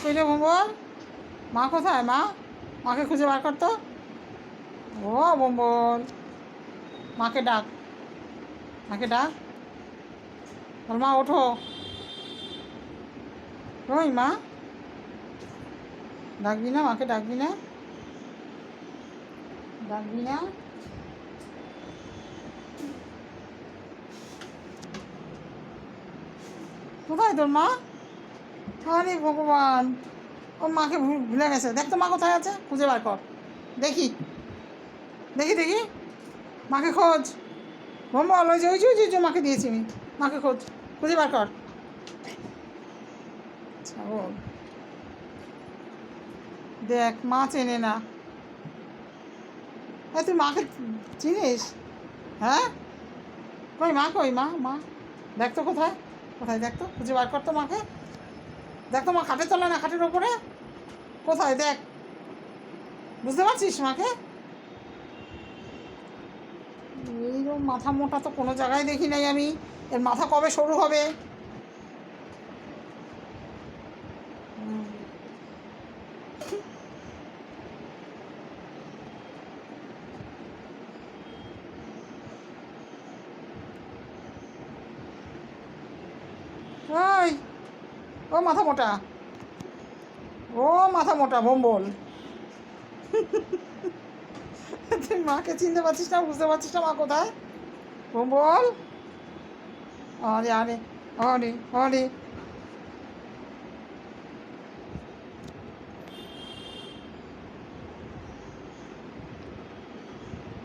কইলে বম্বল, মা কোথায়? মা, মাকে খুঁজে বার করতো। ও বম্বল, মাকে ডাক, মাকে ডাক, বল মা ওঠো। ওই মা, ডাকবি না? মাকে ডাকবি না? ডাকবি না? কোথায় তোর মা? আরে ভগবান, ওর মাকে ভুলে গেছে। দেখ তো মা কোথায় আছে, খুঁজে বার কর। দেখি দেখি দেখি, মাকে খোঁজ। বম্বল, ওই যে ওই যে ওই যে মাকে দিয়েছি আমি, মাকে খোঁজ, খুঁজে বার কর। ছাগল, দেখ মা চেনে না। তুই মাকে চিনিস? হ্যাঁ, কই মা, কই মা? মা দেখ তো কোথায়, কোথায় দেখ তো, খুঁজে বার কর তো মাকে। দেখ তো মা খাটের তলায় না খাটের ওপরে, কোথায় দেখ, বুঝতে পারছিস মাকে? এইরকম মাথা মোটা তো কোনো জায়গায় দেখি নাই আমি। এর মাথা কবে সরু হবে? ওই, ও মাথা মোটা, ও মাথা মোটা বম্বল, তুই মাকে চিনতে পারছিস না, বুঝতে পারছিস না মা কোথায়? বম্বল, আরে আরে, আরে আরে,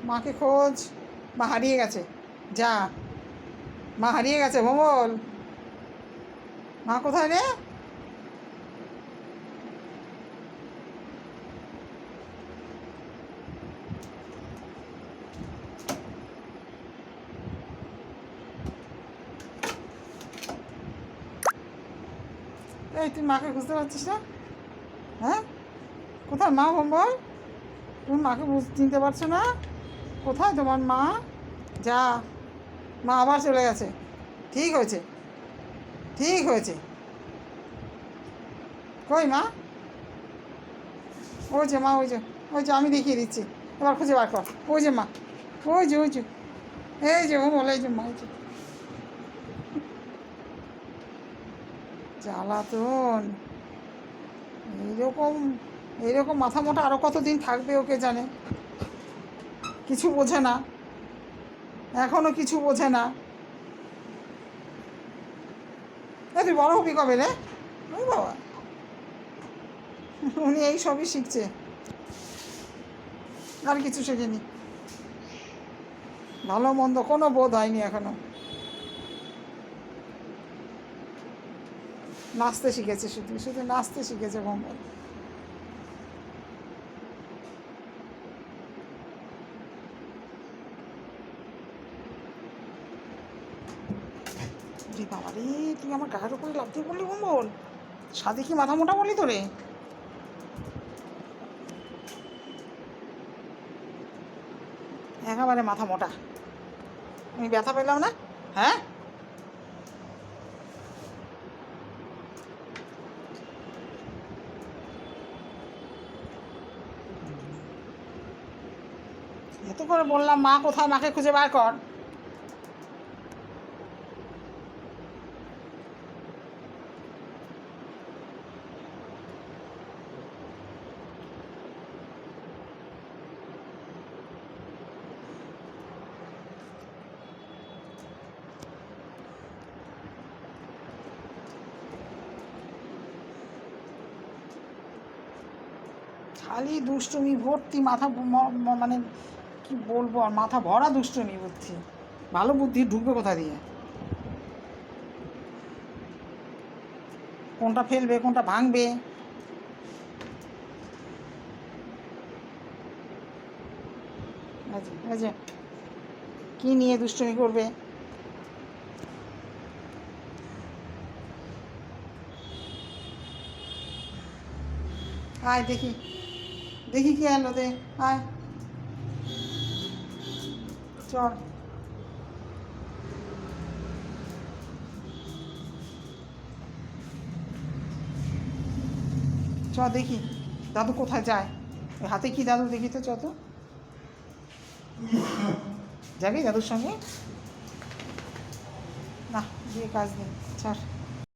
মাকে খোঁজ। মা হারিয়ে গেছে, যা, মা হারিয়ে গেছে বম্বল। মা কোথায় রে? এই তুই মাকে বুঝতে পারছিস না? হ্যাঁ, কোথায় মা বম্বল? তুমি মাকে চিনতে পারছো না? কোথায় তোমার মা? যা, মা আবার চলে গেছে। ঠিক হয়েছে, ঠিক হয়েছে। কই মা? ওই যে মা, ওই যে, ওই যে আমি দেখিয়ে দিচ্ছি, এবার খুঁজে বার কর। ওই যে মা, ওই যে, ওই যে, এই যে ও বলে, এই যে মা, এই যে। জ্বালাতন, এইরকম, এইরকম মাথা মোটা আরও কতদিন থাকবে ওকে জানে। কিছু বোঝে না, এখনও কিছু বোঝে না। তুই বড় হবি কবে রে? ওই বাবা, উনি এই সবই শিখছে, আর কিছু শেখেনি। ভালো মন্দ কোনো বোধ হয়নি এখনো। নাচতে শিখেছে, শুধু শুধু নাচতে শিখেছে বম্বল। রে বাবা রে, তুই আমার গায়ের উপরে লাফ দিয়ে পড়লি বম্বল। সাদে কি মাথা মোটা বললি তোরে? একেবারে মাথা মোটা। আমি ব্যথা পেলাম না? হ্যাঁ, এত করে বললাম মা কোথায়, মাকে খুঁজে বার কর। খালি দুষ্টুমি ভর্তি, মাথা মানে কি বলবো, আর মাথা ভরা দুষ্টুমি বুদ্ধি। ভালো বুদ্ধি ঢুকবে কোথা দিয়ে? কোনটা ফেলবে, কোনটা ভাঙবে? আচ্ছা, কি নিয়ে দুষ্টুমি করবে? আয় দেখি, দেখি কি এলো দে, আয় চল। চ দেখি দাদু কোথায় যায়। ওই হাতে কি দাদু দেখি তো, চ তো যাবি দাদুর সঙ্গে? না দিয়ে কাজ নেই, ছাড়।